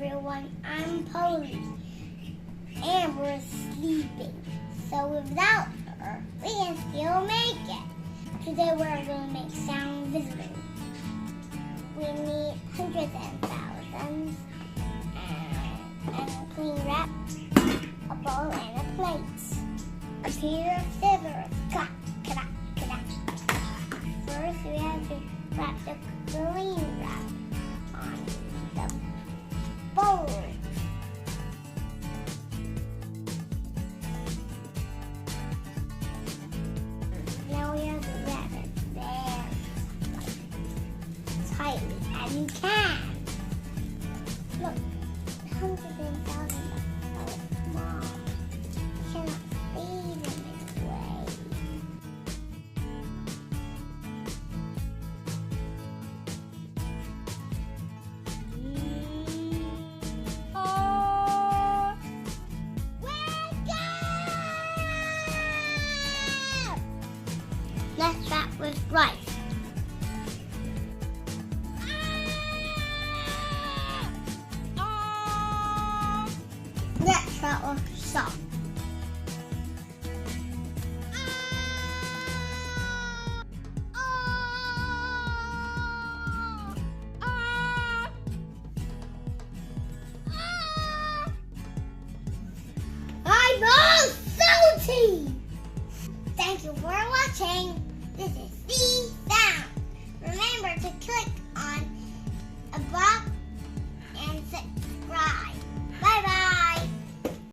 everyone, I'm Polly. And we're sleeping. So without her, we can still make it. Today we're going to make sound visiting. We need hundreds and thousands and clean wrap, a bowl and a plate. A pair of scissors. Clack, clack, clack. First we have to wrap the clean wrap.